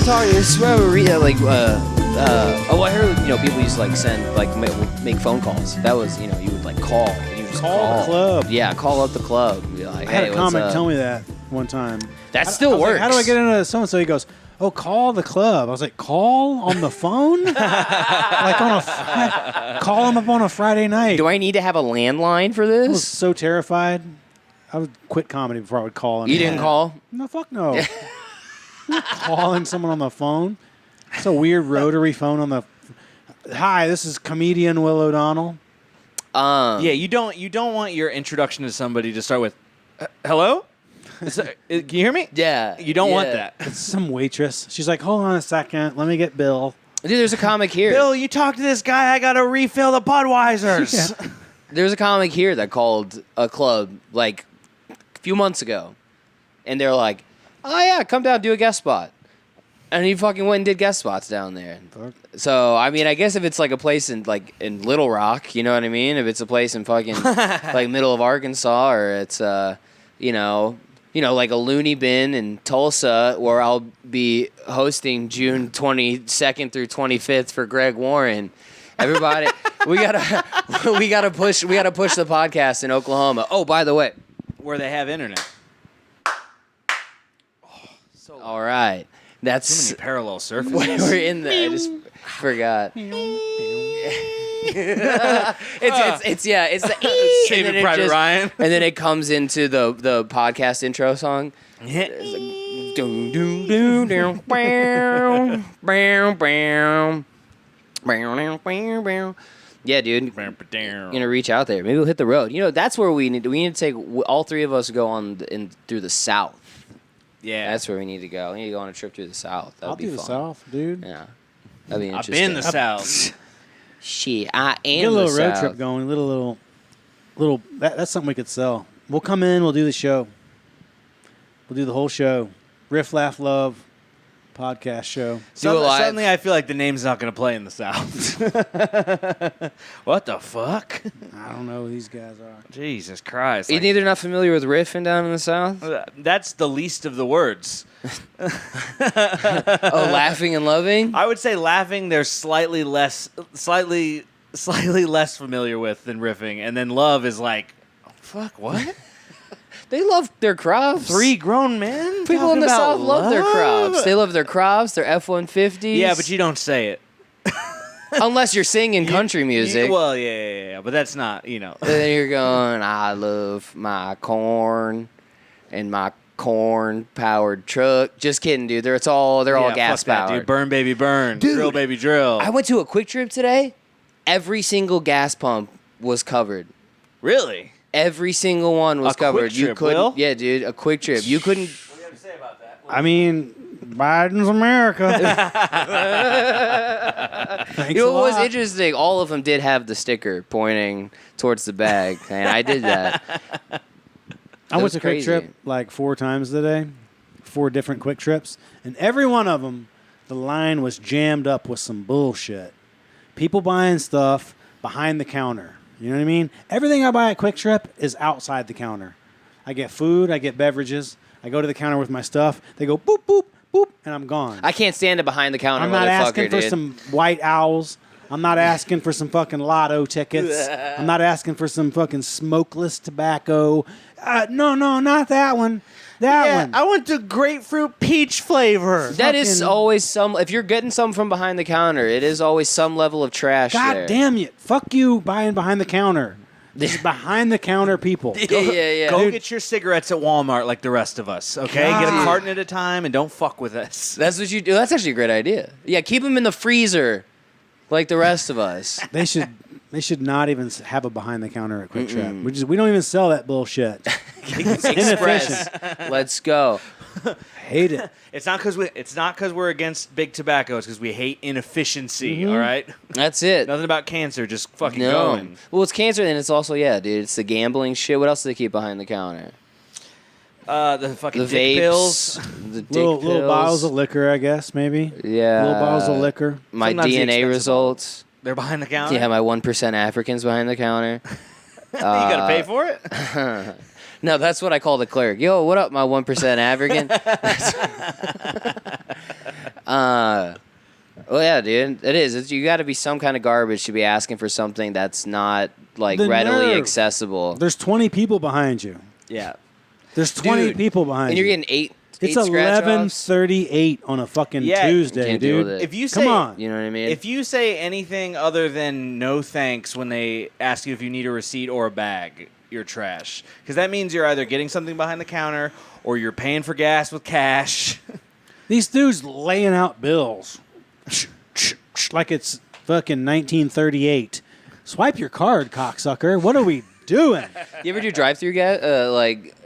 talking. This is where I read I heard people used to like send like make phone calls. That was you would like call. And you just call the club. Yeah, call up the club. Be like, I had hey, a comic what's up? tell me that one time. That still works. Like, how do I get into so and so? He goes, "Oh, call the club." I was like, "Call on the phone? Like on call him up on a Friday night?" Do I need to have a landline for this? I was so terrified. I would quit comedy before I would call him. You didn't call? No, fuck no. You're not calling someone on the phone. It's a weird rotary phone on the. Hi, this is comedian Will O'Donnell. Yeah, you don't want your introduction to somebody to start with, "Hello? Can you hear me?" Yeah. You don't want that. It's some waitress. She's like, "Hold on a second, let me get Bill." Dude, there's a comic here. Bill, you talk to this guy. I got to refill the Budweisers. Yeah. There's a comic here that called a club like a few months ago, and they're like, "Oh yeah, come down, do a guest spot," and he fucking went and did guest spots down there. So I mean, I guess if it's like a place in Little Rock, you know what I mean? If it's a place in fucking like middle of Arkansas, or it's like a loony bin in Tulsa, where I'll be hosting June 22nd through 25th for Greg Warren. Everybody, we gotta push the podcast in Oklahoma. Oh, by the way, Where they have internet. all right, that's So many parallel surfaces. we're in the. I just forgot. it's the Saving Private Ryan. and then it comes into the podcast intro song. Doom, doom, doom, doom, bow, bow, bow, bow, bow, bow. Yeah, dude. Reach out there. Maybe we'll hit the road. That's where we need to take all three of us go on through the South. Yeah, That's where we need to go. We need to go on a trip through the South. That'd I'll be do the fun. South, dude. Yeah, that'd be I've interesting. been in the South. Shit, I am Get a little the road South. trip going. Little. That's something we could sell. We'll come in. We'll do the show. We'll do the whole show. Riff, Laugh, Love podcast show. Suddenly, I feel like the name's not going to play in the South. What the fuck? I don't know who these guys are. Jesus Christ! You think they're not familiar with Riff and down in the South? That's the least of the words. Oh, laughing and loving? I would say laughing. They're slightly less familiar with than riffing, and then love is like, oh, fuck what? They love their crops. Three grown men. People in talking the about South love their crops. love? They love their crops, their F-150s. Yeah, but you don't say it. Unless you're singing country music. Well, yeah, but that's not, And then you're going, I love my corn and my corn-powered truck. Just kidding, dude. They're all gas-powered. Dude. Burn, baby, burn. Dude, Drill, baby, drill. I went to a Quick Trip today. Every single gas pump was covered. Really? Every single one was covered. Quick Trip, Will? Yeah, dude, a Quick Trip. You couldn't. What do you have to say about that? I mean, Biden's America. Thanks a What was lot. interesting? All of them did have the sticker pointing towards the bag, and I did that. I went was to Quick crazy. Trip like 4 times today, 4 different Quick Trips, and every one of them, the line was jammed up with some bullshit. People buying stuff behind the counter. You know what I mean? Everything I buy at Quick Trip is outside the counter. I get food, I get beverages. I go to the counter with my stuff. They go boop, boop, boop, and I'm gone. I can't stand it behind the counter. I'm not asking for dude. some white owls. I'm not asking for some fucking lotto tickets. I'm not asking for some fucking smokeless tobacco. No, not that one. That one. I want the grapefruit peach flavor. That is fucking- always some. If you're getting some from behind the counter, it is always some level of trash. God there. damn it. Fuck you buying behind the counter. Just behind the counter people. Yeah. Go Dude. get your cigarettes at Walmart like the rest of us, okay? God. Get a carton at a time and don't fuck with us. That's what you do. That's actually a great idea. Yeah, keep them in the freezer, like the rest of us. They should not even have a behind the counter at Quick Trip. We don't even sell that bullshit. It's Express. inefficient. Let's go. Hate it. It's not because we're against big tobacco. It's because we hate inefficiency. All right, That's it. nothing about cancer. Just fucking No. going. Well, it's cancer, and it's also dude. It's the gambling shit. What else do they keep behind the counter? The fucking The dick vapes, pills. the dick Little pills. bottles of liquor, I guess, maybe. Yeah. Little bottles of liquor. My Sometimes the DNA expensive results. They're behind the counter. Yeah, my 1% Africans behind the counter. You gotta pay for it. No, that's what I call the clerk. Yo, what up, my 1% African? Well, yeah, dude, it is. You got to be some kind of garbage to be asking for something that's not like The readily nerve. accessible. There's 20 people behind you. Yeah. There's 20 Dude, people behind and you. you're getting eight. It's scratch-offs? 11:38 on a fucking Yeah, Tuesday, can't deal dude. with it. If you say, Come on. You know what I mean? If you say anything other than no thanks when they ask you if you need a receipt or a bag, you're trash. Because that means you're either getting something behind the counter or you're paying for gas with cash. These dudes laying out bills like it's fucking 1938. Swipe your card, cocksucker. What are we doing? You ever do drive-through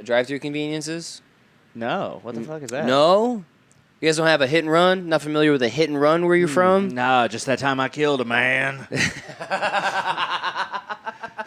drive-through conveniences? No. What the fuck is that? No. You guys don't have a hit and run? Not familiar with a hit and run where you're from? No, just that time I killed a man.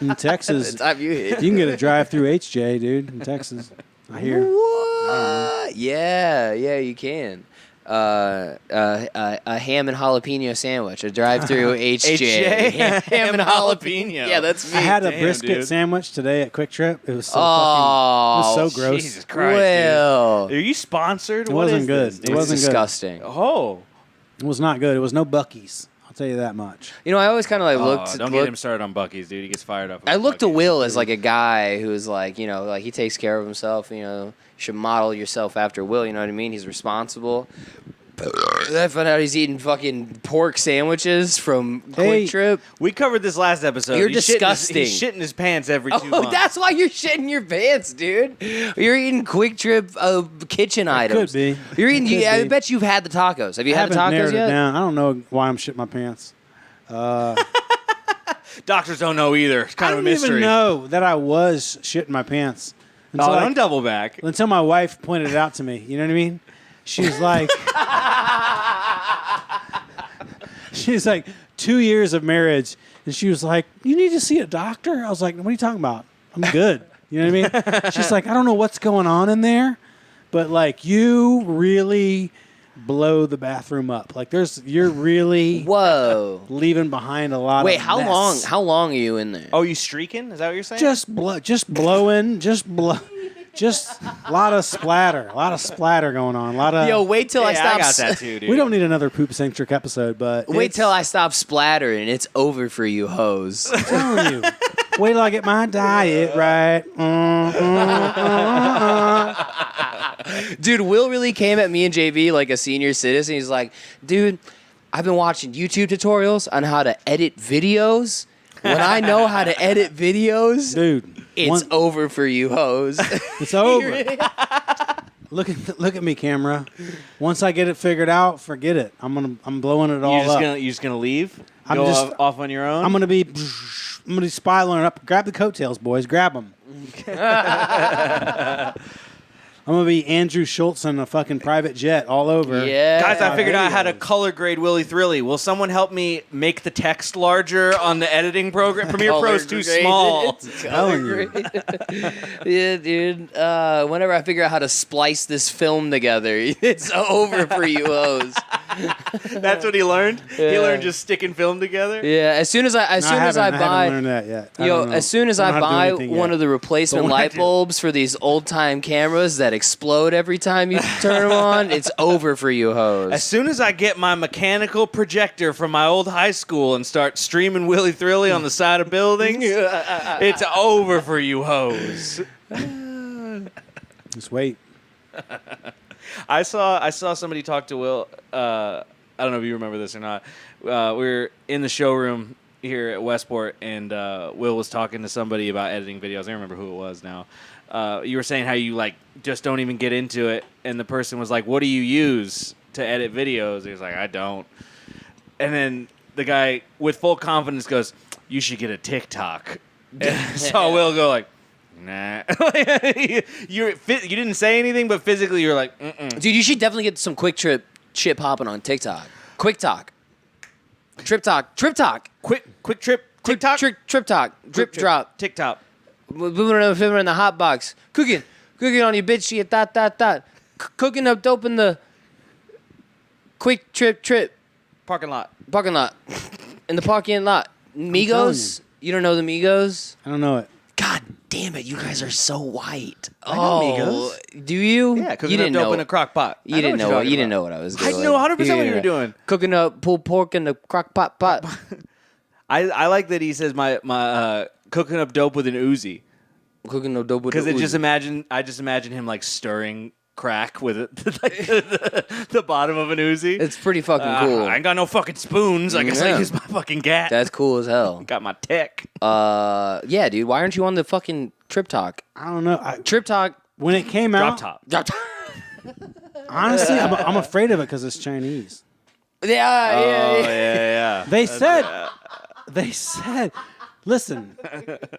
In Texas, The time you hit. you can get a drive-through HJ, dude. In Texas, I hear. What? Yeah, you can. A ham and jalapeno sandwich, a drive-through HJ. Ham and jalapeno. Yeah, that's me. I had a Damn, brisket dude. sandwich today at Quick Trip. It was so Oh, fucking. It was so gross. Jesus Christ, Well, dude. Are you sponsored? It What wasn't is good. this, It dude? it's wasn't good. disgusting. Oh. It was not good. It was no Buc-ee's. I'll tell you that much. You know, I always kind of like Don't get him started on Buc-ee's, dude. He gets fired up. I about look to Buc-ee's. Will as like a guy who's like, you know, like he takes care of himself. You know, you should model yourself after Will. You know what I mean? He's responsible. Then I found out he's eating fucking pork sandwiches from Hey. Quick Trip. We covered this last episode. You're He's shitting his- disgusting. He's shitting his pants every 2 Oh, months. that's why you're shitting your pants, dude. You're eating Quick Trip kitchen items. Could be. You're eating. Could I be. bet you've had the tacos. Have you I had the haven't tacos narrowed yet? it down. I don't know why I'm shitting my pants. Doctors don't know either. It's kind I of a didn't mystery. even know that I was shitting my pants Oh, don't double back. until my wife pointed it out to me. You know what I mean? She's like, 2 years of marriage, and she was like, "You need to see a doctor." I was like, "What are you talking about? I'm good." You know what I mean? She's like, "I don't know what's going on in there, but like you really blow the bathroom up. Like you're really Whoa. leaving behind a lot Wait, of how mess. long? How long are you in there? Oh, you streaking? Is that what you're saying? Just blowing, just a lot of splatter going on. A lot of. Yo, wait till I Yeah, stop. I got that too, dude. We don't need another poop-centric episode, but Wait it's- till I stop splattering. It's over for you, hoes. I'm telling you. Wait till I get my diet right. Dude, Will really came at me and JV like a senior citizen. He's like, dude, I've been watching YouTube tutorials on how to edit videos. When I know how to edit videos, Dude, it's over for you, hoes. it's over. Look at me, camera. Once I get it figured out, forget it. I'm blowing it all up. You're just gonna leave? I'm Go just- off on your own? I'm gonna be spiraling up. Grab the coattails, boys. Grab them. I'm gonna be Andrew Schultz in a fucking private jet all over. Yeah. Guys, I figured out how to videos. color grade Willy Thrilly. Will someone help me make the text larger on the editing program? Premiere Pro is too small. Telling you. Yeah, dude. Whenever I figure out how to splice this film together, it's over for you, hoes. That's what he learned? He Yeah. learned just sticking film together? Yeah. As soon as I No, I haven't buy. learned that yet. I Yo, don't know. as soon as I I don't know how to buy do anything one yet. of the replacement But when I light do- bulbs for these old time cameras that explode every time you turn them on, it's over for you, hoes. As soon as I get my mechanical projector from my old high school and start streaming Willy Thrilly on the side of buildings, it's over for you hoes. Just wait. I saw somebody talk to Will. I don't know if you remember this or not. We were in the showroom here at Westport, and Will was talking to somebody about editing videos. I don't remember who it was now. You were saying how you like just don't even get into it, and the person was like, "What do you use to edit videos?" He was like, "I don't." And then the guy with full confidence goes, "You should get a TikTok." And I saw Will go like, "Nah." You didn't say anything, but physically you're like, "Mm-mm." Dude, you should definitely get some quick trip shit popping on TikTok. Quick talk. Trip talk. Trip talk. Quick trip, TikTok, Trip talk. Drip drop. TikTok. Moving in the hot box. Cooking on your bitch shit. Dot. Cooking up dope in the quick trip Parking lot. parking lot. In the parking lot. Migos? You don't know the Migos? I don't know it. God damn it, you guys are so white. I know Migos. Do you? Yeah, you cooking up didn't dope know. in a crock pot. You didn't know. You didn't know what I was doing. I know 100% what you were doing. Cooking up pulled pork in the crock pot. I like that he says my cooking up dope with an Uzi. Cooking up dope with Because Uzi. I just imagine him like stirring crack with it, like the bottom of an Uzi. It's pretty fucking cool. I ain't got no fucking spoons. I guess I Yeah. use my fucking gat. That's cool as hell. Got my tech. Yeah, dude. Why aren't you on the fucking Trip Talk? I don't know. Trip Talk. When it came out, Drop top. honestly, I'm afraid of it because it's Chinese. Yeah. Yeah. They said, listen,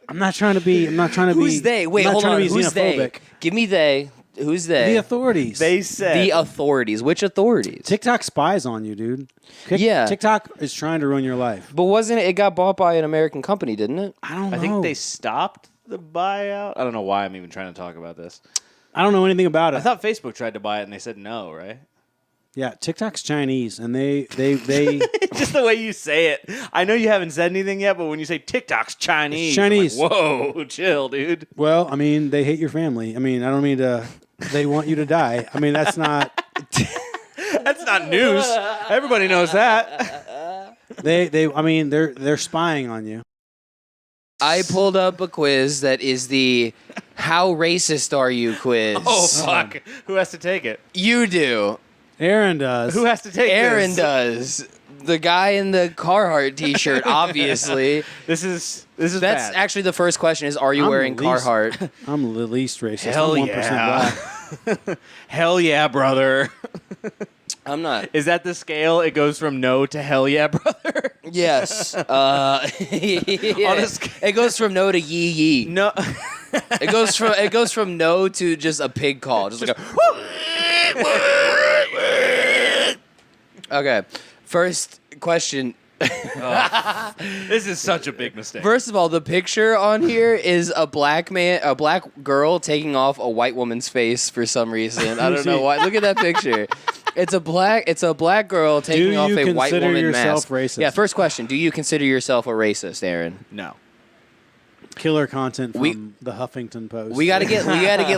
I'm not trying to be. Who's they? Wait, I'm not hold trying on. to be Who's they? xenophobic. Give me they. Who's they? The authorities. They said The authorities. Which authorities? TikTok spies on you, dude. Yeah. TikTok is trying to ruin your life. But wasn't it? It got bought by an American company, didn't it? I don't know. I think they stopped the buyout. I don't know why I'm even trying to talk about this. I don't know anything about it. I thought Facebook tried to buy it and they said no, right? Yeah, TikTok's Chinese, and they Just the way you say it. I know you haven't said anything yet, but when you say TikTok's Chinese, It's Chinese. I'm like, whoa, chill, dude. well, I mean, they hate your family. I mean, I don't mean to. They want you to die. I mean, that's not. That's not news. Everybody knows that. I mean, they're spying on you. I pulled up a quiz that is the "How racist are you?" quiz. Oh, fuck. Who has to take it? You do. Aaron does. Who has to take Aaron this? does. The guy in the Carhartt T-shirt, obviously. This is That's bad. actually the first question: is Are you I'm wearing the least- Carhartt? I'm the least racist. Hell I'm 1% yeah. black. Hell yeah, brother. I'm not. Is that the scale? It goes from no to hell yeah, brother? Yes. Yeah. On a scale- It goes from no to yee yee. No. It goes from no to just a pig call. Just like a Okay. First question. This is such a big mistake. First of all, the picture on here is a black girl taking off a white woman's face for some reason. I don't know why. Look at that picture. It's a black girl taking off a white consider woman yourself mask. racist? Yeah, first question. Do you consider yourself a racist, Aaron? No. Killer content from the Huffington Post. We gotta get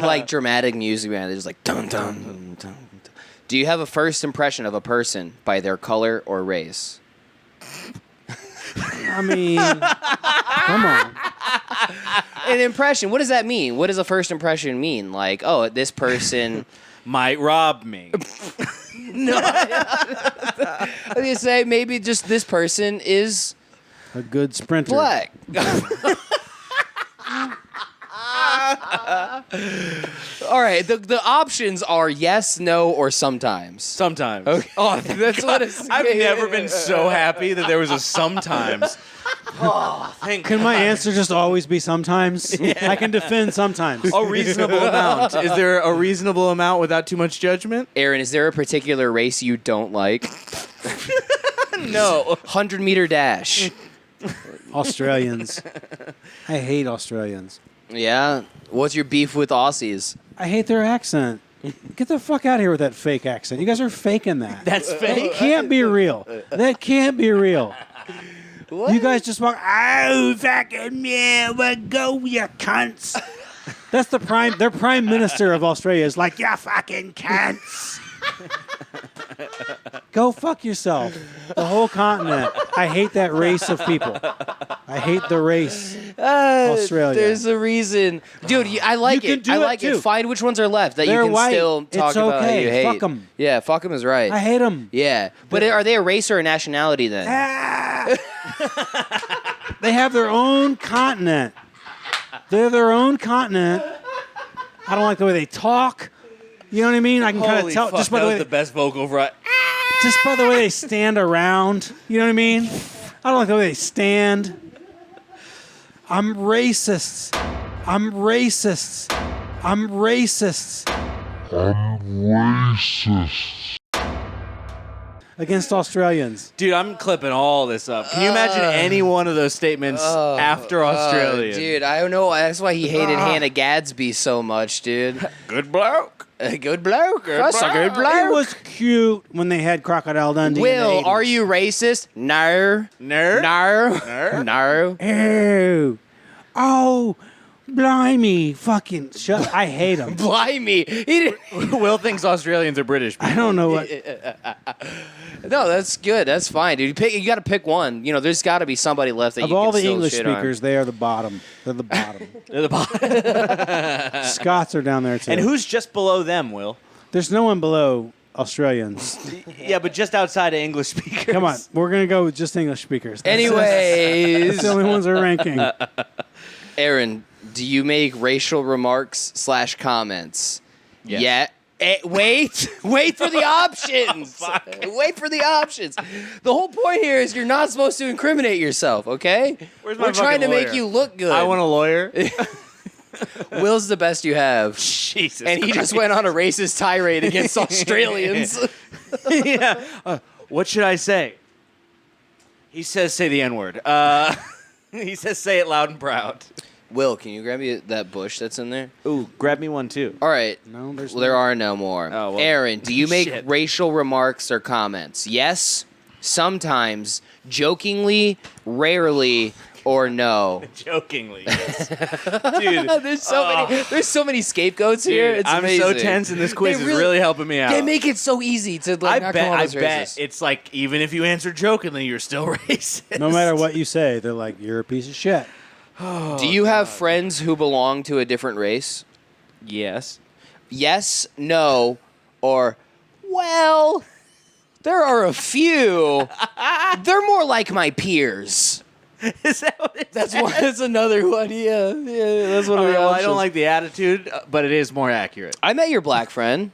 like dramatic music, man. It's like dun dun dun dun. Do you have a first impression of a person by their color or race? I mean, come on. An impression. What does that mean? What does a first impression mean? Like, oh, this person Might rob me. I was gonna say maybe just this person is A good sprinter. black. All right, the options are yes, no, or sometimes. Sometimes. Okay. Oh, that's what it's. I've never been so happy that there was a sometimes. Oh, thank Can my God. answer just always be sometimes? I can defend sometimes. A reasonable amount. Is there a reasonable amount without too much judgment? Aaron, is there a particular race you don't like? No. 100-meter dash. Australians. I hate Australians. Yeah. What's your beef with Aussies? I hate their accent. Get the fuck out of here with that fake accent. You guys are faking that. That's fake. That can't be real. That can't be real. What? You guys just walk, oh, fucking yeah, well, go, you cunts. That's their prime minister of Australia is like, you fucking cunts. Go fuck yourself. The whole continent. I hate that race of people. I hate the race. Australia. There's a reason. Dude, I like You can it. do I it, like it. too. Find which ones are left that They're you can white. still talk It's about how okay. you hate. Fuck 'em. Yeah, fuck them is right. I hate them. Yeah. But are they a race or a nationality then? They have their own continent. They're their own continent. I don't like the way they talk. You know what I mean? I can kind of Holy tell fuck, just by that the was way the best vocal fry. just by the way they stand around. You know what I mean? I don't like the way they stand. I'm racist. I'm racist. I'm racist. Against Australians. Dude, I'm clipping all this up. Can you imagine any one of those statements after Australia? Dude, I don't know. That's why he hated Hannah Gadsby so much, dude. Good bloke. Good bloke. That's a good bloke. It was cute when they had Crocodile Dundee. in the Will, 80s. are you racist? No. Nerd? No. Nerd? No. Ew. Oh, Blimey, fucking shut. I hate him. Blimey. He didn't. Will thinks Australians are British people. I don't know what. No, that's good. That's fine, dude. You got to pick one. You know, there's got to be somebody left that Of you all can the still English shit on. speakers, they are the bottom. They're the bottom. They're the bottom. Scots are down there too. And who's just below them, Will? There's no one below Australians. Yeah, but just outside of English speakers. Come on, we're gonna go with just English speakers. That's Anyways, the only ones we're ranking. Aaron, do you make racial remarks / comments? Yes. Yeah. Wait for the options. Wait for the options. The whole point here is you're not supposed to incriminate yourself, okay? Where's my We're trying to fucking make lawyer? you look good. I want a lawyer. Will's the best you have. Jesus And he just went on a racist tirade against Australians. yeah. What should I say? He says say the N-word. He says say it loud and proud. Will, can you grab me that bush that's in there? Ooh, grab me one too. All right. No, there's Well, there are no more. Oh, well. Aaron, do you make Shit. racial remarks or comments? Yes, sometimes, jokingly, rarely, or no? Jokingly, yes. Dude. There's so many scapegoats here. Dude, It's I'm amazing. so tense, and this quiz They is really helping me out. They make it so easy to like not come off I as bet racist. it's like even if you answer jokingly, you're still racist. No matter what you say, they're like, you're a piece of shit. Do you have friends who belong to a different race? Yes. Yes, no, or well, there are a few. They're more like my peers. Is that what it That's one. That's another one. Yeah, that's one of the Well, I options. don't like the attitude, but it is more accurate. I met your black friend.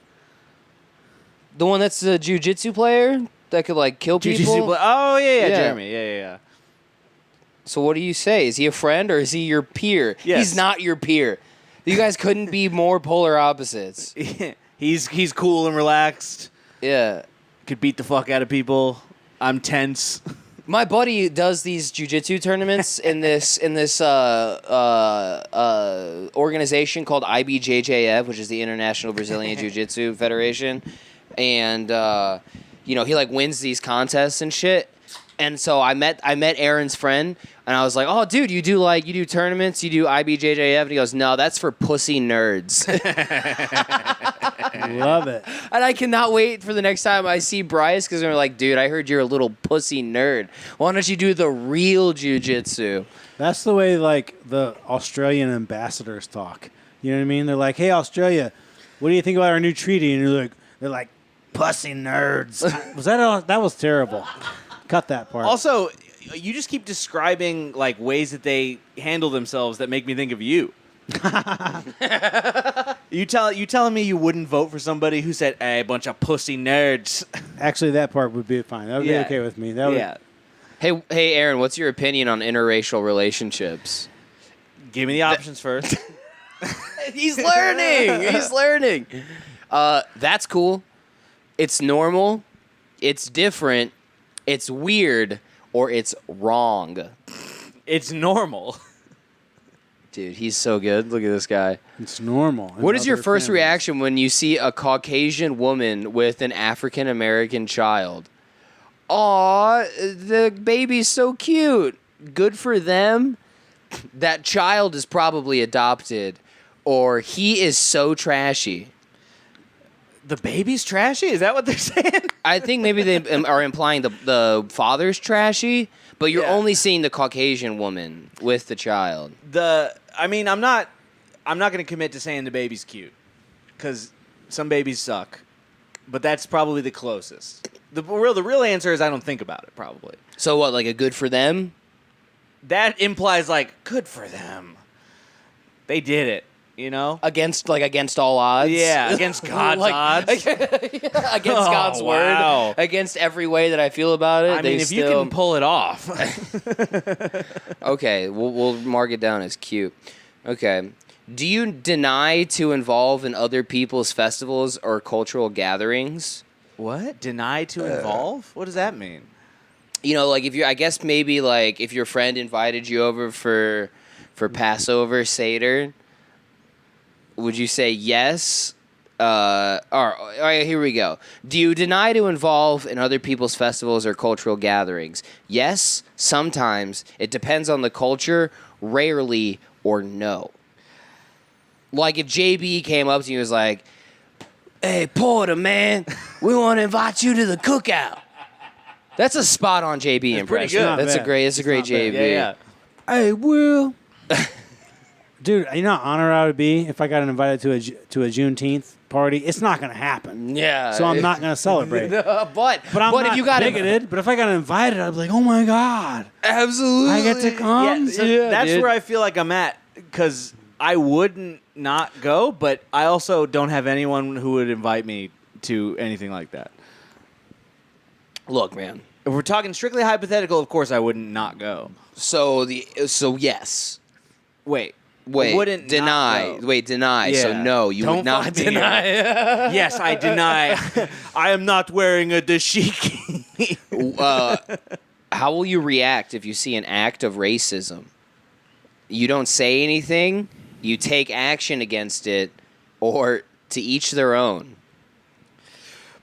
The one that's a jiu-jitsu player that could like kill people. Oh yeah, Yeah. Jeremy. Yeah. So what do you say? Is he a friend or is he your peer? Yes. He's not your peer. You guys couldn't be more polar opposites. He's cool and relaxed. Yeah. Could beat the fuck out of people. I'm tense. My buddy does these jiu-jitsu tournaments in this organization called IBJJF, which is the International Brazilian Jiu-Jitsu Federation, and he like wins these contests and shit. And so I met Aaron's friend, and I was like, "Oh, dude, you do tournaments, you do IBJJF?" And he goes, "No, that's for pussy nerds." Love it. And I cannot wait for the next time I see Bryce because they're like, "Dude, I heard you're a little pussy nerd. Why don't you do the real jujitsu?" That's the way like the Australian ambassadors talk. You know what I mean? They're like, "Hey, Australia, what do you think about our new treaty?" And they're like, "Pussy nerds." That was terrible. Cut that part. Also, you just keep describing like ways that they handle themselves that make me think of you. You telling me you wouldn't vote for somebody who said, "Hey, bunch of pussy nerds." Actually, that part would be fine. That would Yeah. be okay with me. That would, Yeah. Hey, Aaron, what's your opinion on interracial relationships? Give me the options first. He's learning. He's learning. That's cool. It's normal. It's different. It's weird, or it's wrong. It's normal. Dude, he's so good. Look at this guy. It's normal. in What is your other first families. reaction when you see a Caucasian woman with an African American child? Aw, the baby's so cute. Good for them. That child is probably adopted, or he is so trashy. The baby's trashy? Is that what they're saying? I think maybe they are implying the father's trashy, but you're Yeah. only seeing the Caucasian woman with the child. I'm not going to commit to saying the baby's cute, because some babies suck. But that's probably the closest. The real answer is I don't think about it. Probably So what, like a good for them? that implies like good for them. They did it, you know. Against all odds? Yeah, against God's odds. Against Oh, God's wow. word. Against every way that I feel about it. I mean, if you can pull it off. Okay, we'll mark it down as cute. Okay. Do you deny to involve in other people's festivals or cultural gatherings? What? Deny to involve? What does that mean? You know, like if your friend invited you over for Passover Seder, would you say yes? All right, here we go. Do you deny to involve in other people's festivals or cultural gatherings? Yes, sometimes. It depends on the culture, rarely, or no. Like if JB came up to you and was like, "Hey, Porter, man, we want to invite you to the cookout." That's a spot on JB impression. good. That's a Not great. bad. That's a great It's not bad. JB. Yeah. Hey, Will. Dude, you know how honored I would be if I got invited to a Juneteenth party? It's not going to happen. Yeah. So I'm not going to celebrate. but I'm not if you got bigoted. But if I got invited, I'd be like, oh my God. absolutely, I get to come? That's dude. where I feel like I'm at, because I wouldn't not go, but I also don't have anyone who would invite me to anything like that. Look, man. If we're talking strictly hypothetical, of course I wouldn't not go. So yes. Wait. Wait. Wouldn't deny. not go. Wait. Deny. So Yeah. no, you Don't would not fuck me deny. Yes, I deny. I am not wearing a dashiki. How will you react if you see an act of racism? You don't say anything. You take action against it, or to each their own.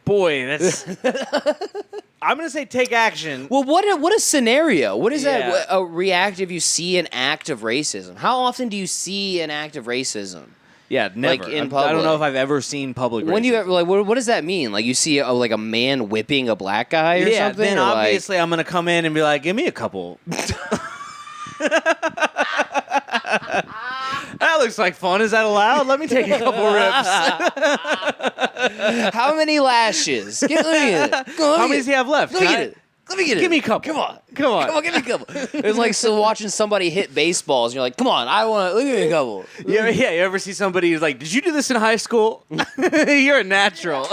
Boy, that's... I'm going to say take action. Well, what a scenario. What is Yeah. that react if you see an act of racism? How often do you see an act of racism? Yeah, never. Like in I don't know public. if I've ever seen public When do you racism. like what does that mean? Like you see like a man whipping a black guy or Yeah, something? then or like- obviously I'm going to come in and be like, give me a couple. That looks like fun. Is that allowed? Let me take a couple rips. How many lashes? Let me get it. Go on, How let me many does he have left? Let me Can get I- it. Let me get it. Give me a couple. Come on. Come on. Come on, give me a couple. It's like so watching somebody hit baseballs and you're like, come on, I want to give me a couple. Yeah, you ever see somebody who's like, did you do this in high school? You're a natural.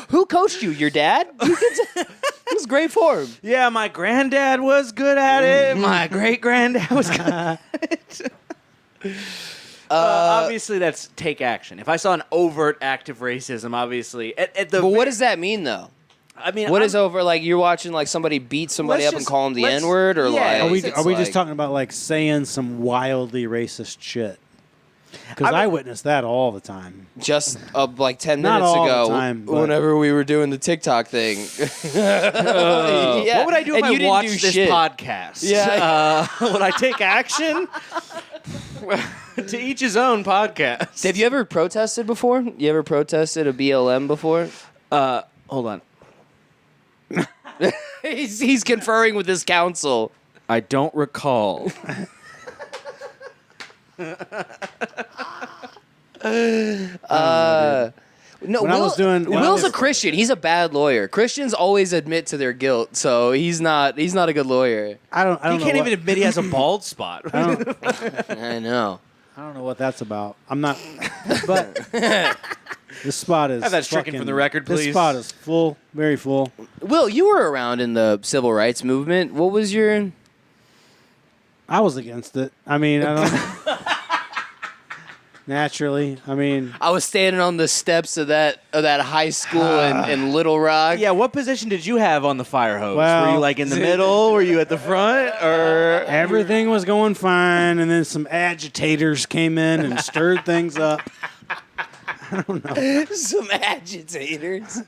Who coached you? Your dad? It was great form. Yeah, my granddad was good at it. My great granddad was good at it. Obviously, that's take action. If I saw an overt act of racism, obviously, at the But what does that mean though? I mean, What is over? Like you're watching like somebody beat somebody Let's up and just- call them the let's- N word, or yeah, like Are we it's just like- talking about like saying some wildly racist shit? Because I I would- witness that all the time. just like 10 Not minutes all the ago time, but- whenever we were doing the TikTok thing. Yeah. What would I do And if you I didn't watched do this shit. podcast? Yeah. Would I take action? To each his own podcast. Have you ever protested before? You ever protested a BLM before? Hold on. He's conferring with his counsel. I don't recall. No, When I was doing- when I Will's was- a Christian. He's a bad lawyer. Christians always admit to their guilt, so he's not a good lawyer. I don't He know can't what, even admit he has a bald spot. I don't, I know. I don't know what that's about. I'm not. But this spot is. Have that stricken fucking- from the record, This please. spot is full, very full. Will, you were around in the civil rights movement. What was your? I was against it. I mean, I don't. Naturally, I mean, I was standing on the steps of that high school in Little Rock. Yeah, what position did you have on the fire hose? Well- Were you like in the middle? Were you at the front? Or everything was going fine, and then some agitators came in and stirred things up. Some agitators.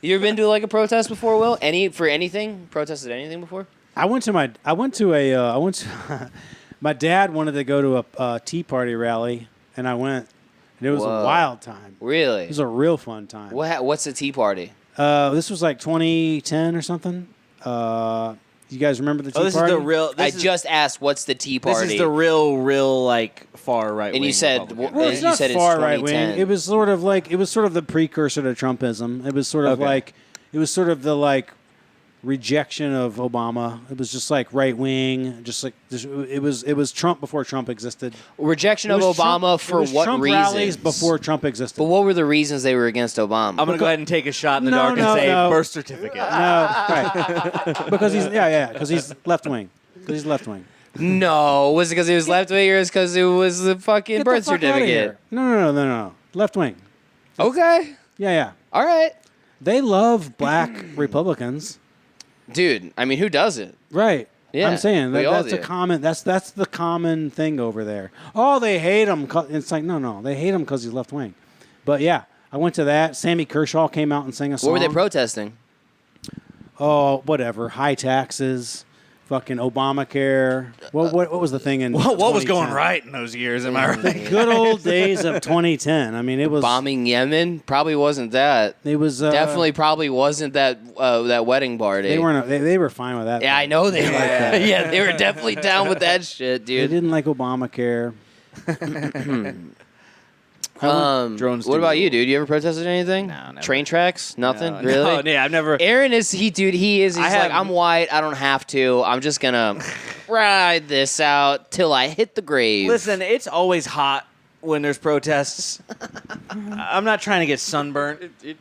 You ever been to like a protest before, Will? For anything? Protested anything before? My dad wanted to go to a Tea Party rally, and I went, and it was Whoa. a wild time. Really? It was a real fun time. What's the Tea Party? This was like 2010 or something. You guys remember the Tea this Party? is the real. I just asked, what's the Tea Party? This is the real like far right. And you said- Well, And it's you not said it's far right wing. 2010. It was sort of the precursor to Trumpism. It was sort of Okay. the like rejection of Obama. It was just like right wing, it was Trump before Trump existed. rejection It of was Obama Trump- for it was what Trump reasons? rallies before Trump existed. But what were the reasons they were against Obama? I'm gonna go ahead and take a shot in the No, dark and no, say no. birth certificate. No, right. Because he's left wing. Because he's left wing. No, was it because he was left wing or is because it was the fucking Get birth the fuck outta certificate? here. No. Left wing. Okay, Yeah. all right, They love black Republicans. dude. I mean, who doesn't? Right. Yeah, I'm saying we all that's a do. common. That's the common thing over there. Oh, they hate him. It's like no, they hate him because he's left wing. But yeah, I went to that. Sammy Kershaw came out and sang a song. What were they protesting? Oh, whatever. High taxes fucking Obamacare. What was the thing in What was going 2010? right in those years? Am I right? Good old days of 2010. I mean, it was Bombing Yemen probably wasn't that. It was Definitely probably wasn't that wedding party. They weren't. They were fine with that. Yeah, I know they were. that. Yeah, they were definitely down with that shit, They dude. didn't like Obamacare. Drones What do about you, rule. dude? You ever protested anything? No, never. Train tracks? Nothing? No, Really? No, yeah, I've never. Aaron is he's I like, have- I'm white, I don't have to. I'm just gonna ride this out till I hit the grave. Listen, it's always hot when there's protests. I'm not trying to get sunburnt. You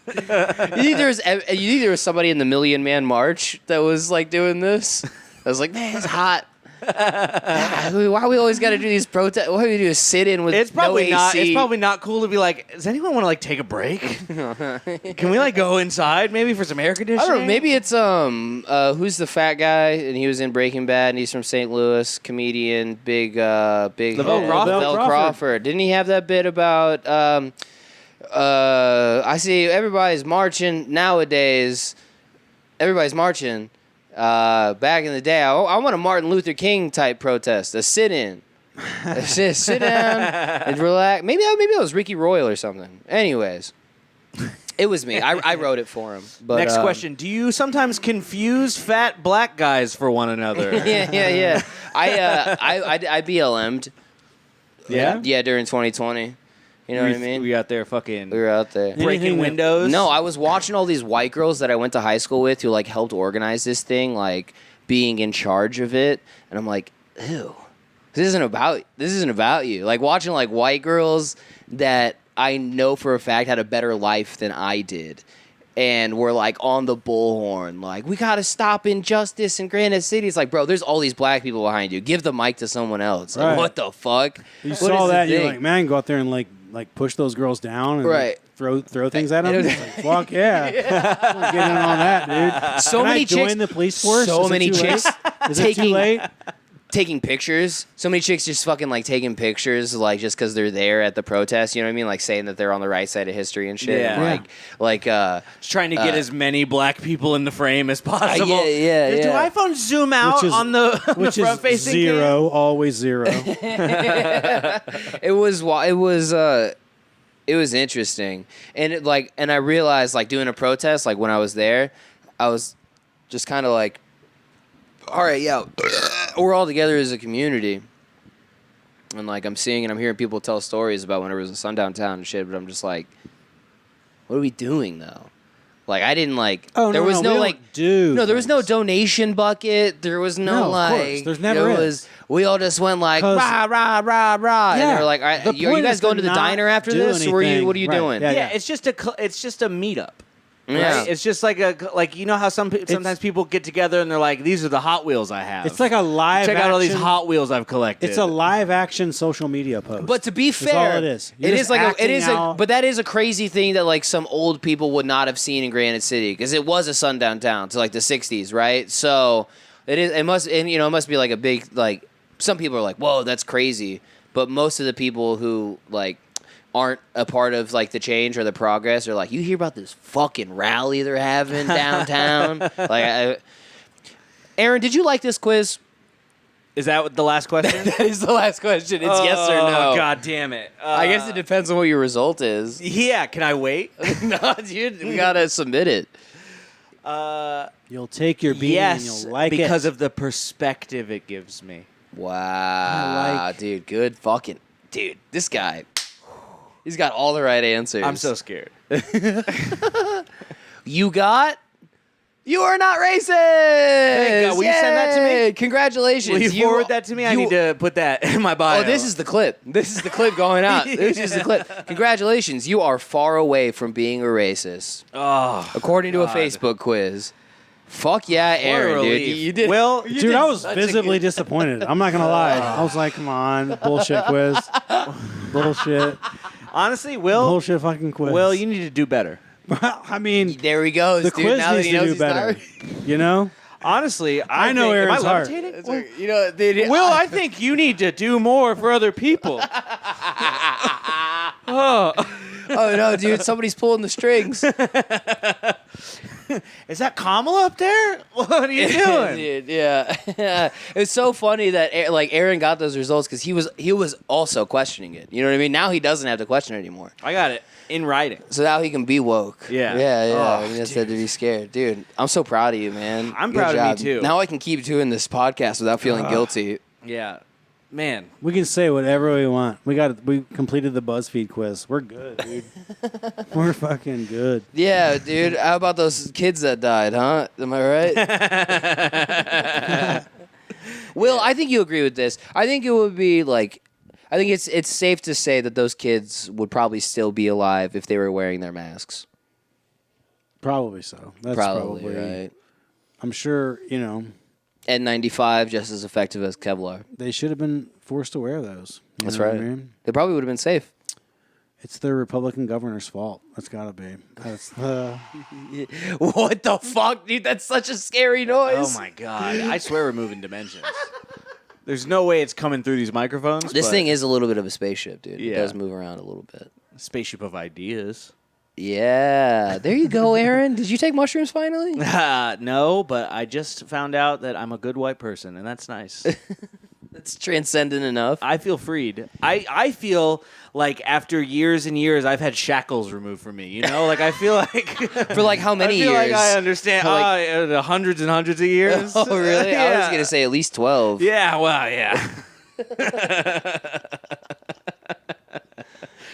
think there was somebody in the Million Man March that was like doing this? I was like, man, it's hot. Why we always got to do these protests? Why do we do a sit-in with It's probably no not. AC? It's probably not cool to be like. Does anyone want to like take a break? Can we like go inside maybe for some air conditioning? I don't know. Maybe it's who's the fat guy and he was in Breaking Bad and he's from St. Louis, comedian, big Lavelle Crawford? Lavelle Crawford. Didn't he have that bit about I see everybody's marching nowadays. Everybody's marching. Back in the day, I want a Martin Luther King type protest, a sit-in. Sit down and relax. Maybe it was Ricky Royal or something. Anyways, it was me. I wrote it for him. But, Next question: do you sometimes confuse fat black guys for one another? yeah. I BLM'd. Yeah? Yeah, during 2020. You know what I mean? We out there fucking We were out there. breaking Anything that- windows. No, I was watching all these white girls that I went to high school with who like helped organize this thing, like being in charge of it, and I'm like, ew, this isn't about you. Like watching like white girls that I know for a fact had a better life than I did, and were like on the bullhorn, like we gotta stop injustice in Granite City. It's like, bro, there's all these black people behind you. Give the mic to someone else. Like, Right. what the fuck? You What saw is the that, you're thing? like, man, I can go out there and like push those girls down and Right. like, throw things at them. It's like, fuck yeah, I'm getting in on that, dude. So Can many I join chicks. the police force? So Is it many too late? chicks Is it too late? taking pictures. So many chicks just fucking like taking pictures, like just because they're there at the protest. You know what I mean? Like saying that they're on the right side of history and shit. Yeah. And like Just trying to get as many black people in the frame as possible. yeah. Do iPhones zoom out Which is- on the Which is front-facing zero, always zero. it was interesting, and I realized like doing a protest, like when I was there, I was just kind of like, all right, yeah, we're all together as a community. And like I'm seeing and I'm hearing people tell stories about when it was a sundown town and shit, but I'm just like, what are we doing though? Like I didn't like. Oh, there no, was no, no we don't like. do No, there was no things. donation bucket. There was no, No, of like. course. There's never it is. we all just went like 'Cause- rah rah rah rah, and Yeah. they were like, all right, The are you point guys is going to to the not diner after do this, or anything. what are you Right. doing? Yeah. Yeah, it's just a meetup. Yeah. Right? It's just like you know how sometimes people get together and they're like, these are the Hot Wheels I have. It's like a live. check out all these action- Hot Wheels I've collected. It's a live action social media post. But to be That's fair, all it is. You're it just is like acting out. but that is a crazy thing that like some old people would not have seen in Granite City because it was a sundown town to like the '60s, right? So it must be like a big like some people are like, whoa, that's crazy, but most of the people who like aren't a part of like the change or the progress are like, you hear about this fucking rally they're having downtown? Aaron, did you like this quiz? Is that what the last question? That is the last question. It's yes or no. Oh, God damn it. I guess it depends on what your result is. Yeah, can I wait? No, dude, we gotta submit it. You'll take your beating and Yes, you'll like because it. of the perspective it gives me. Wow, I like- dude, good fucking dude. This guy, he's got all the right answers. I'm so scared. You are not racist. God. Will you send that to me? Yay! Congratulations. Will you forward that to me? I need to put that in my bio. Oh, this is the clip. This is the clip going out. This is the clip. Congratulations. You are far away from being a racist, Oh, according to a God. Facebook quiz. Fuck yeah, Aaron, dude. relief. You did. Well, you Dude, did I was such a visibly good- disappointed. I'm not gonna lie. I was like, come on, bullshit quiz, bullshit, honestly, Will, bullshit fucking quiz. Will, you need to do better. I mean, There he goes, the dude. quiz Now that needs he to knows do he's better. not- You know, Honestly, I know think, Aaron's am I heart. levitating? You know, dude, Will, I think you need to do more for other people. Oh no, dude! Somebody's pulling the strings. Is that Kamala up there? What are you doing? Dude, yeah. It's so funny that Aaron got those results because he was also questioning it. You know what I mean? Now he doesn't have to question it anymore. I got it in writing. So now he can be woke. Yeah. Yeah. Oh, Instead to be scared. Dude, I'm so proud of you, man. I'm Good proud of job. me, too. Now I can keep doing this podcast without feeling guilty. Yeah. Man. We can say whatever we want. We completed the BuzzFeed quiz. We're good, dude. We're fucking good. Yeah, dude. How about those kids that died, huh? Am I right? Will, I think you agree with this. I think it would be like, I think it's safe to say that those kids would probably still be alive if they were wearing their masks. Probably so. That's Probably probably right. I'm sure, N95 just as effective as Kevlar. they should have been forced to wear those. You That's know what right. I mean? They probably would have been safe. It's the Republican governor's fault. That's got to be. That's What the fuck, dude? That's such a scary noise. Oh my God. I swear we're moving dimensions. There's no way it's coming through these microphones. This but thing is a little bit of a spaceship, dude. It Yeah. does move around a little bit. a spaceship of ideas. Yeah. There you go, Aaron. Did you take mushrooms finally? No, but I just found out that I'm a good white person, and that's nice. That's transcendent enough. I feel freed. I feel like after years and years, I've had shackles removed from me. You know, like I feel like For like how many I feel years? like I understand. For like- Hundreds and hundreds of years. Oh, really? I was Yeah. going to say at least 12. Yeah, well, yeah.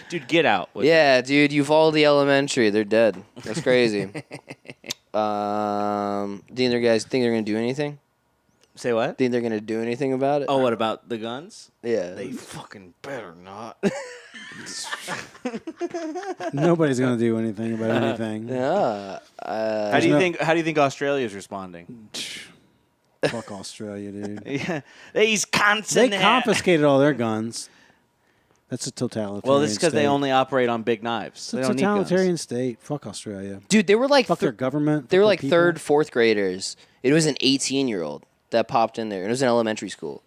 Dude, get out. with Yeah, dude, Uvalde Elementary. They're dead. That's crazy. Do you guys think they're going to do anything? it. Say what? Think they're going to do anything about it? Oh, what about the guns? Yeah. They fucking better not. nobody's gonna do anything about anything. Yeah. How do you think Australia's responding? Fuck Australia, dude. Yeah, these cunts. They in there. confiscated all their guns. That's a totalitarian. Well, this is because state. they only operate on big knives. It's They a don't need guns. totalitarian state. Fuck Australia. Dude, they were like Fuck their government. they were fuck like their people. third, fourth graders. It was an 18-year-old that popped in there. And it was in elementary school.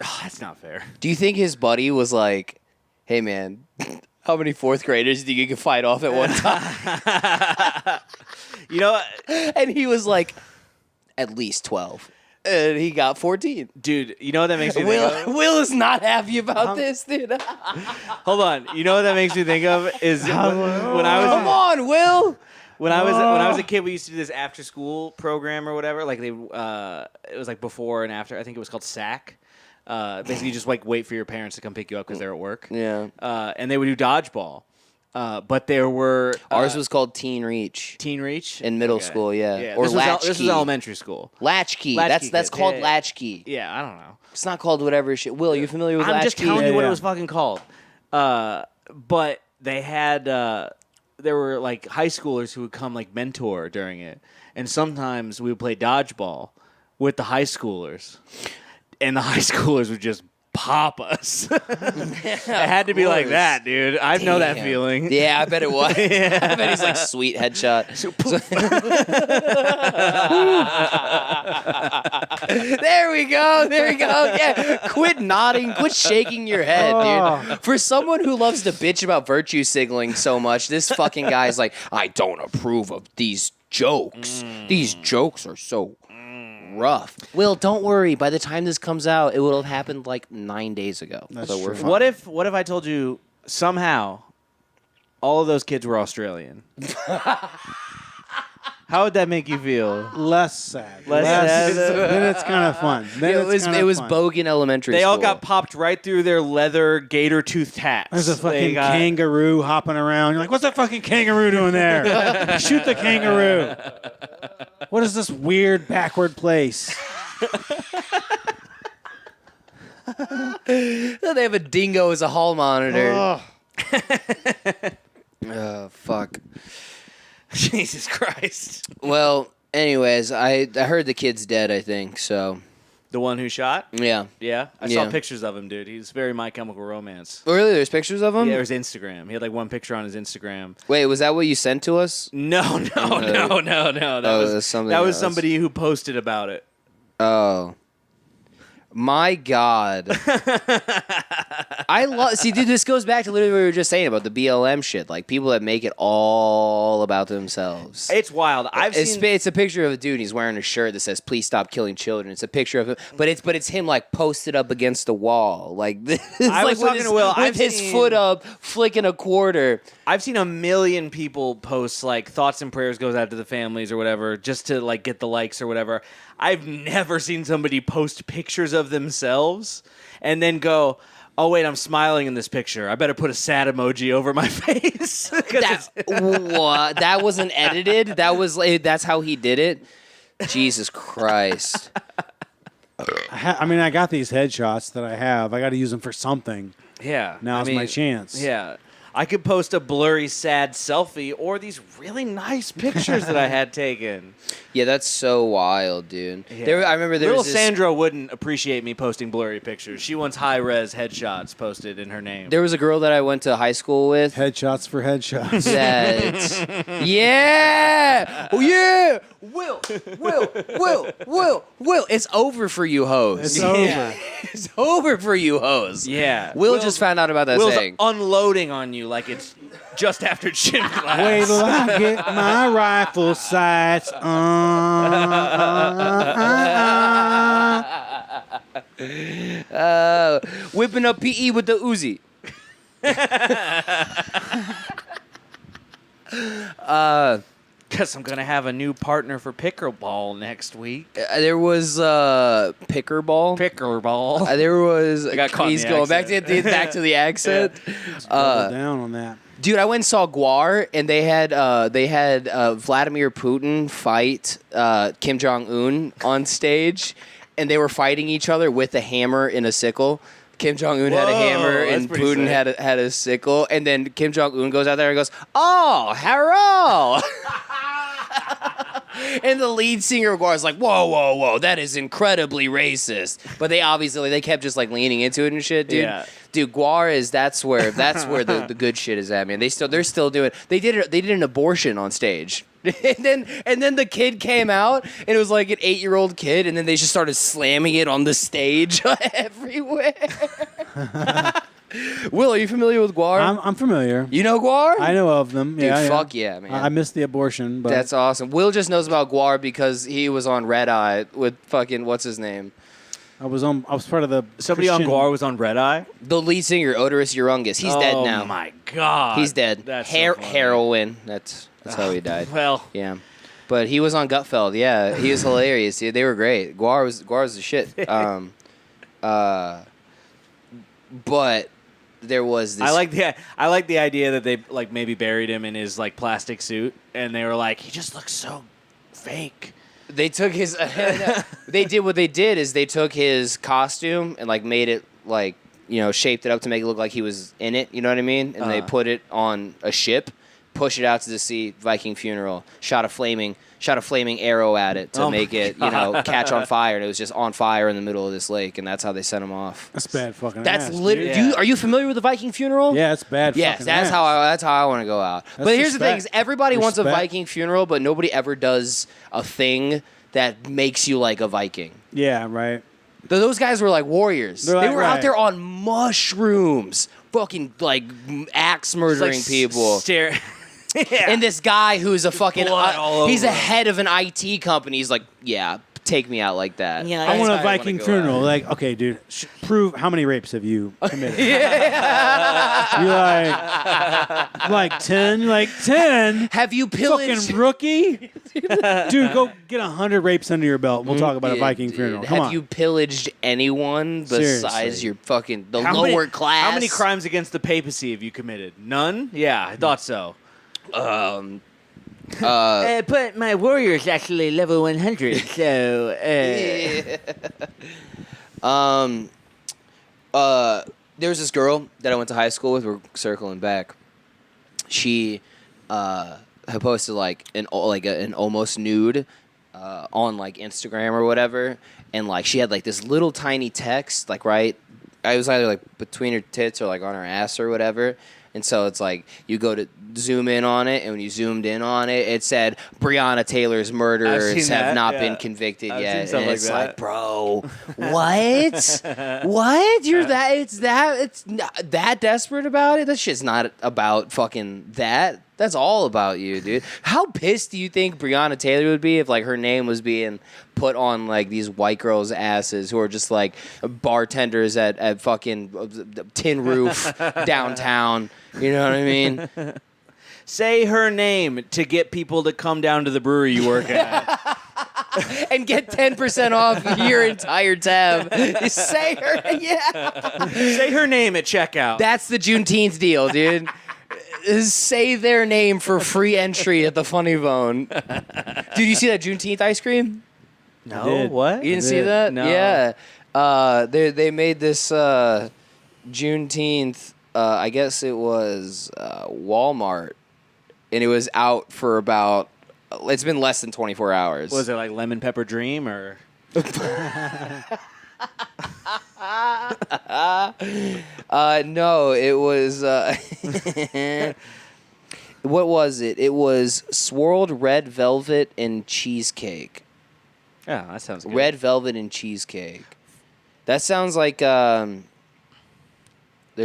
Oh, that's not fair. Do you think his buddy was like, "Hey man, how many fourth graders do you think you can fight off at one time?" You know, And he was like, "At least 12." And he got 14. dude. You know what that makes me think of? Will is not happy about this, dude. Hold on. You know what that makes me think of is when I was Come on, Will. when I was a kid, we used to do this after school program or whatever. Like it was like before and after. I think it was called SAC. Basically, you just like wait for your parents to come pick you up because they're at work. Yeah. And they would do dodgeball. But there were Ours was called Teen Reach Teen Reach in middle Okay. school, yeah. Yeah, Or this was Latchkey. this was elementary school. Latchkey. Latchkey That's kid. called Yeah. Latchkey. Yeah, I don't know. It's not called whatever shit. Will, you familiar with I'm Latchkey? just telling you Yeah, what yeah. it was fucking called. But they had there were like high schoolers who would come like mentor during it, and sometimes we would play dodgeball with the high schoolers, and the high schoolers would just pop us. It had to be like that, dude. I know that Damn. feeling. Yeah, I bet it was. I bet he's like, sweet headshot. There we go. There we go. Yeah. Quit nodding. Quit shaking your head, dude. For someone who loves to bitch about virtue signaling so much, this fucking guy's like, I don't approve of these jokes. These jokes are so rough. Will, don't worry. By the time this comes out, it will have happened like 9 days ago. That's so we're true. fine. What if I told you somehow all of those kids were Australian? How would that make you feel? Less sad. Less sad. Then it's kind of fun. Then It was fun. Bogan Elementary They School. all got popped right through their leather gator toothed hats. There's a They fucking got- kangaroo hopping around. You're like, what's that fucking kangaroo doing there? Shoot the kangaroo. What is this weird backward place? They have a dingo as a hall monitor. Oh. Oh, fuck. Jesus Christ. Well, anyways, I heard the kid's dead, I think, so, The one who shot? yeah. Yeah. I Yeah. saw pictures of him, dude. He's very My Chemical Romance. Oh, really? There's pictures of him? Yeah, it was Instagram. He had like one picture on his Instagram. Wait, was that what you sent to us? No. That Oh, that's something that was else. somebody who posted about it. Oh. My God. I love. See, dude, this goes back to literally what we were just saying about the BLM shit. Like people that make it all about themselves. It's wild. It's a picture of a dude. He's wearing a shirt that says "Please stop killing children." It's a picture of him, but it's him like posted up against a wall, like this, I like was talking to Will. with his foot up, flicking a quarter. I've seen a million people post like thoughts and prayers goes out to the families or whatever, just to like get the likes or whatever. I've never seen somebody post pictures of themselves and then go, "Oh wait, I'm smiling in this picture. I better put a sad emoji over my face." That wasn't edited. That's how he did it. Jesus Christ. I got these headshots that I have. I got to use them for something. Yeah. Now's my chance. Yeah. I could post a blurry, sad selfie or these really nice pictures that I had taken. Yeah, that's so wild, dude. Yeah. I remember there Little was this, Sandra wouldn't appreciate me posting blurry pictures. She wants high-res headshots posted in her name. There was a girl that I went to high school with. Headshots for headshots. That yeah, oh yeah, Will, it's over for you hoes. It's over. It's over for you hoes. Yeah. Will just found out about that Will's thing. unloading on you like it's just after gym class. Wait till I get my rifle sights Whipping up PE with the Uzi. Guess I'm gonna have a new partner for pickleball next week. There was pickerball. Pickleball. There was. I got caught in He's the going back accent. to the accent. Double down on that. Dude, I went and saw Guar, and they had Vladimir Putin fight Kim Jong Un on stage, and they were fighting each other with a hammer and a sickle. Kim Jong Un had a hammer, that's and pretty Putin sick. had a sickle, and then Kim Jong Un goes out there and goes, "Oh, hello." And the lead singer of Guar is like, whoa, that is incredibly racist. But they obviously they kept just like leaning into it and shit, dude. Yeah. Dude, Guar is that's where the good shit is at, man. They're still doing. They did an abortion on stage. and then the kid came out and it was like an 8-year-old kid, and then they just started slamming it on the stage everywhere. Will, are you familiar with Guar? I'm familiar. You know Guar? I know of them. Dude, yeah, fuck yeah, man. I missed the abortion, but That's awesome. Will just knows about Guar because he was on Red Eye with fucking what's his name? I was part of the Somebody on Christian- Guar was on Red Eye. The lead singer, Odorous Urungus. He's dead now. Oh my god. He's dead. That's so funny. Heroin. That's how he died. Well, Yeah. But he was on Gutfeld. Yeah, he was hilarious. Dude. They were great. Guar was the shit. But there was this. I like the idea that they like maybe buried him in his like plastic suit, and they were like, he just looks so fake. They took his. They did what they did is they took his costume and like made it like shaped it up to make it look like he was in it. You know what I mean? And they put it on a ship, push it out to the sea. Viking funeral. Shot a flaming arrow at it to make it catch on fire, and it was just on fire in the middle of this lake, and that's how they sent him off. That's bad fucking. That's ass, literally. dude. Are you familiar with the Viking funeral? Yeah, it's bad. Yes, fucking that's ass. how I want to go out. But here's the thing: is respect. everybody wants a Respect. Viking funeral, but nobody ever does a thing that makes you like a Viking. Yeah, right. Those guys were like warriors. They're They like- were out right. there on mushrooms, fucking like axe murdering people. Yeah. And this guy who's a fucking Blood all he's over a head of an IT company. He's like, yeah, take me out like that. Yeah, I want a That's how Viking go funeral. out. Like, okay, dude, prove how many rapes have you committed? You're like 10. You're like 10. Have you pillaged? Fucking rookie, dude. Go get 100 rapes under your belt. We'll talk about a Yeah, Viking dude. funeral. Come Have on. you pillaged anyone besides Seriously. your fucking the How lower many, class? How many crimes against the papacy have you committed? None? Yeah, I thought so. But my warrior is actually level 100, so... There was this girl that I went to high school with. We're circling back. She had posted like an almost nude on like Instagram or whatever, and like she had like this little tiny text like right. I was either like between her tits or like on her ass or whatever, and And so it's like you go to zoom in on it, and when you zoomed in on it, it said Breonna Taylor's murderers have not been convicted I've yet. seen stuff And like it's that. like, bro, what? What? You're that? It's not that desperate about it? That shit's not about fucking that. That's all about you, dude. How pissed do you think Breonna Taylor would be if like her name was being put on like these white girls' asses who are just like bartenders at fucking Tin Roof downtown? You know what I mean? Say her name to get people to come down to the brewery you work at. And get 10% off your entire tab. You say her, yeah. Say her name at checkout. That's the Juneteenth deal, dude. Say their name for free entry at the Funny Bone. Dude, you see that Juneteenth ice cream? no, did. what? You didn't see that? No. Yeah. They made this Juneteenth, I guess it was Walmart, and it was out for about, it's been less than 24 hours. Was it like Lemon Pepper Dream or? No, it was. What was it? It was swirled red velvet and cheesecake. Yeah, that sounds good. Red velvet and cheesecake. That sounds like they're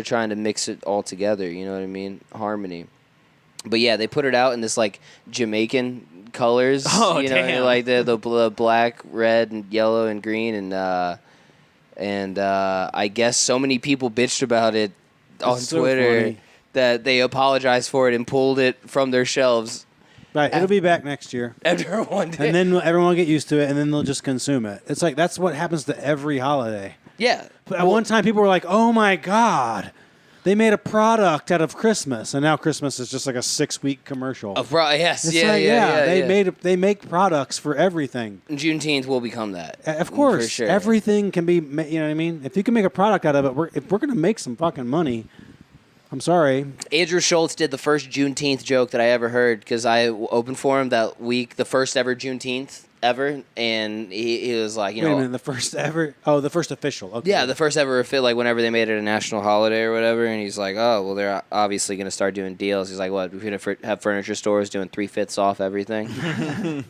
trying to mix it all together. You know what I mean? Harmony. But yeah, they put it out in this like Jamaican colors. Oh, you know, damn. like the black, red, and yellow and green, and I guess so many people bitched about it on so Twitter funny. that they apologized for it and pulled it from their shelves Right, it'll be back next year. after one day. And then everyone will get used to it, and then they'll just consume it. It's like that's what happens to every holiday. yeah, But at one time, people were like, "Oh my God, they made a product out of Christmas," and now Christmas is just like a 6-week commercial. yes, It's yeah, like, yeah. they make products for everything. Juneteenth will become that. Of course, for sure. everything can be. You know what I mean? If you can make a product out of it, if we're gonna make some fucking money, I'm sorry. Andrew Schultz did the first Juneteenth joke that I ever heard because I opened for him that week, the first ever Juneteenth ever, and he was like, Wait a minute, the first ever? Oh, the first official. Okay. yeah, the first ever fit, like whenever they made it a national holiday or whatever, and he's like, oh, well, they're obviously going to start doing deals. He's like, what, we're going to have furniture stores doing 3/5 off everything?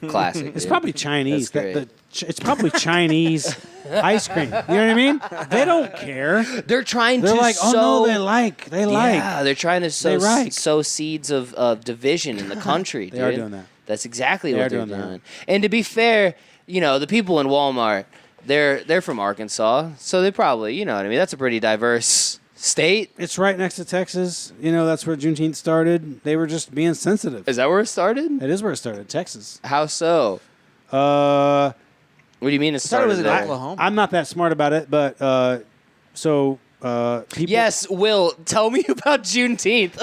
Classic. It's dude. probably Chinese. That's great. It's probably Chinese ice cream. You know what I mean? They don't care. They're trying They're to like, oh sow... no, they like. Yeah, they're trying to sow, They like. sow seeds of division in the country, They dude. are doing that. That's exactly They what are they're doing that. doing. And to be fair, you know, the people in Walmart, they're from Arkansas, so they probably, you know what I mean? That's a pretty diverse state. It's right next to Texas. You know, that's where Juneteenth started. They were just being sensitive. Is that where it started? It is where it started, Texas. How so? Uh, What do you mean it I thought it started was in there? Oklahoma. I'm not that smart about it, but people. Yes, Will, tell me about Juneteenth.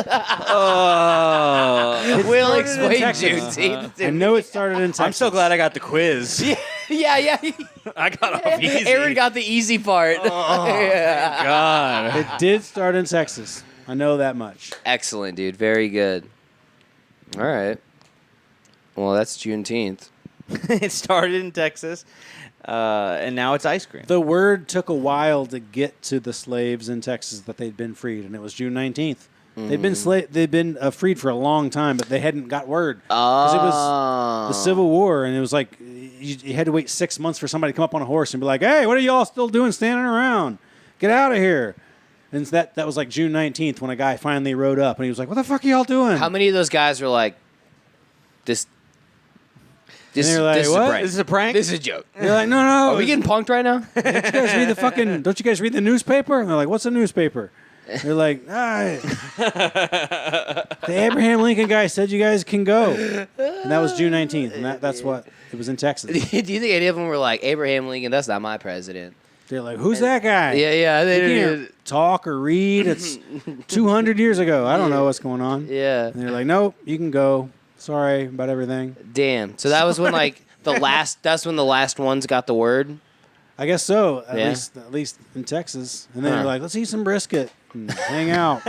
Will, started in explain Texas. Juneteenth. to I me. know it started in Texas. I'm so glad I got the quiz. Yeah. I got off easy. Aaron got the easy part. Yeah. God. It did start in Texas. I know that much. Excellent, dude. Very good. All right. Well, that's Juneteenth. It started in Texas, and now it's ice cream. The word took a while to get to the slaves in Texas that they'd been freed, and it was June 19th. They'd been they'd been freed for a long time, but they hadn't got word because it was the Civil War, and it was like you had to wait 6 months for somebody to come up on a horse and be like, "Hey, what are y'all still doing standing around? Get out of here!" And that was like June 19th when a guy finally rode up, and he was like, "What the fuck are y'all doing?" How many of those guys were like, this And they're like, this is a "What? prank. This is a prank? This is a joke. They're like, "No, no, Are we getting punked right now? don't you guys read the fucking? Don't you guys read the newspaper?" And they're like, "What's a newspaper?" They're like, the Abraham Lincoln guy said you guys can go. And that was June 19th. And that's what, it was in Texas. Do you think any of them were like, Abraham Lincoln, that's not my president? They're like, who's that guy? Yeah. They He didn't. can't talk or read. It's 200 years ago. I don't know what's going on. Yeah. And they're like, nope, you can go. Sorry about everything. Damn. So that was when like that's when the last ones got the word. I guess so. At Yeah. least in Texas. And then Huh. they're like, let's eat some brisket and hang out.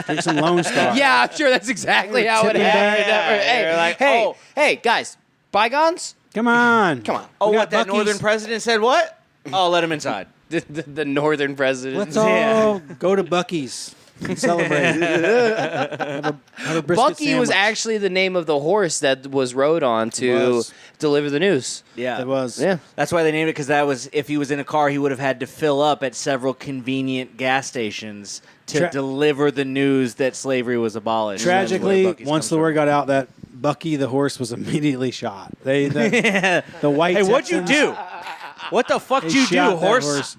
Drink some Lone Star. Yeah, I'm sure that's exactly how it tipping happened. back. They're like, hey, oh. hey, guys, bygones? Come on. Come on. Oh, We what, got that Buc-ee's. northern president said what? Oh, let him inside. The northern president. Let's Yeah. all go to Buc-ee's. and celebrate. have a brisket Bucky was sandwich. actually the name of the horse that was rode on to was. deliver the news. Yeah. It was. Yeah. That's why they named it, because that was, if he was in a car, he would have had to fill up at several convenient gas stations to Tra- deliver the news that slavery was abolished. That's where Tragically, Buc-ee's once comes the from. word got out that Bucky the horse was immediately shot. The white. Hey, what'd you Texans, do? What the fuck they did you do, shot that horse?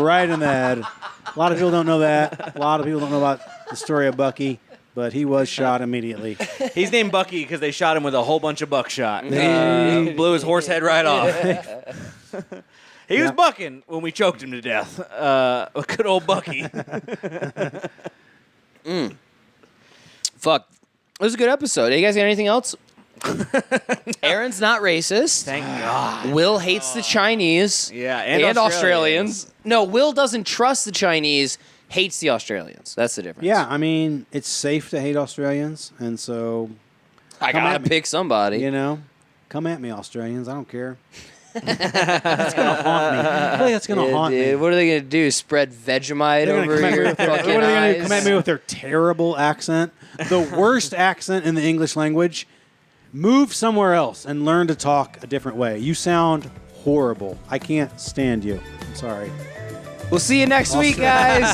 right in the head. A lot of people don't know that. A lot of people don't know about the story of Bucky, but he was shot immediately. He's named Bucky because they shot him with a whole bunch of buckshot. They- Blew his horse head right off. He was bucking when we choked him to death. Good old Bucky. Fuck. It was a good episode. You guys got anything else? Aaron's not racist. Thank God. Will hates the Chinese. Yeah, And and Australians. No, Will doesn't trust the Chinese, hates the Australians. That's the difference. Yeah, I mean, it's safe to hate Australians, and so, I Come gotta at me. pick somebody. you know, come at me, Australians. I don't care. That's gonna haunt me. I feel like that's gonna haunt me. Dude, what are they gonna do? Spread Vegemite They're gonna over come at me your with their- fucking what are they gonna do? eyes? Come at me with their terrible accent, the worst accent in the English language. Move somewhere else and learn to talk a different way. You sound horrible. I can't stand you. I'm sorry. We'll see you next week, guys.